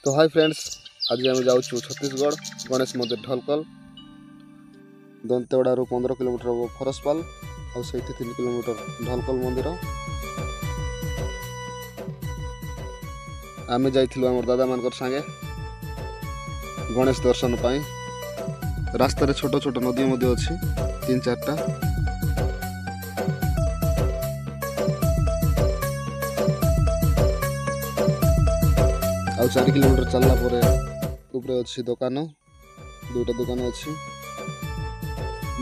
तो hi friends, आज आम जाऊँ छत्तीसगढ़ गणेश मंदिर ढलकल दंतेवाड़ू 15 किलोमीटर हम फरसपाल और 3 किलोमीटर ढलकल मंदिर। आम जाइलु आम दादा मान संगे गणेश दर्शन पाई। रास्तार छोट छोट नदी अच्छी 3-4टा। आउ 4 किलोमीटर चलला परे ऊपर अच्छी दुकान 2टा दुकान अच्छी।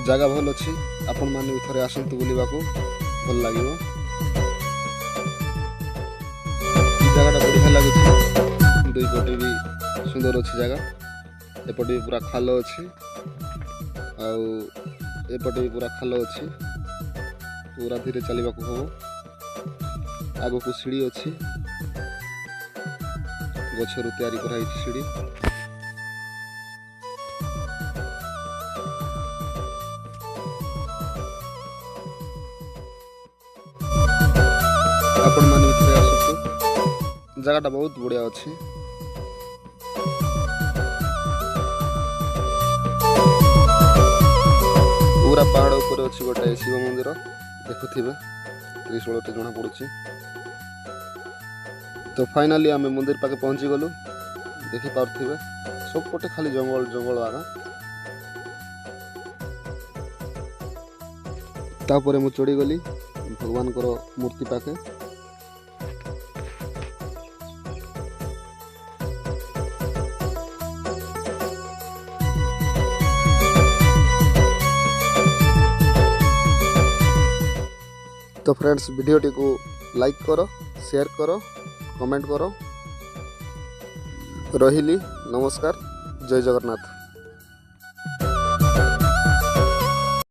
जगह भल अच्छी, आपण माने भी थरे आसंतु बुलिबा को भल लागिवो। जगहटा बढ़िया लागुछि, दुई पटे भी सुंदर अच्छी जगह। एपटे भी पूरा खाल अच्छी आउ एपटे भी पूरा खाल अच्छी। पूरा धीरे चलवा को हम। आगो को सीढ़ी अच्छी, गछरु तैयारी कराई सीढ़ी। आपण माने भितर आसतु, जगहटा बहुत बढ़िया अच्छी। पूरा पहाड़ ऊपर अच्छी गोटे शिव मंदिर देखुथिबे, त्रिशूलटे जना पड़ुछि। तो फाइनाली आम मंदिर पाके पहुंची गलु। देखि पार्थिबे सब पटे खाली जंगल जंगल आगा। तापरे मु चढ़ी गली भगवान को मूर्ति पाके। तो फ्रेंड्स, वीडियोटी को लाइक करो, शेयर करो, कमेंट करो। रहिली, नमस्कार, जय जगन्नाथ।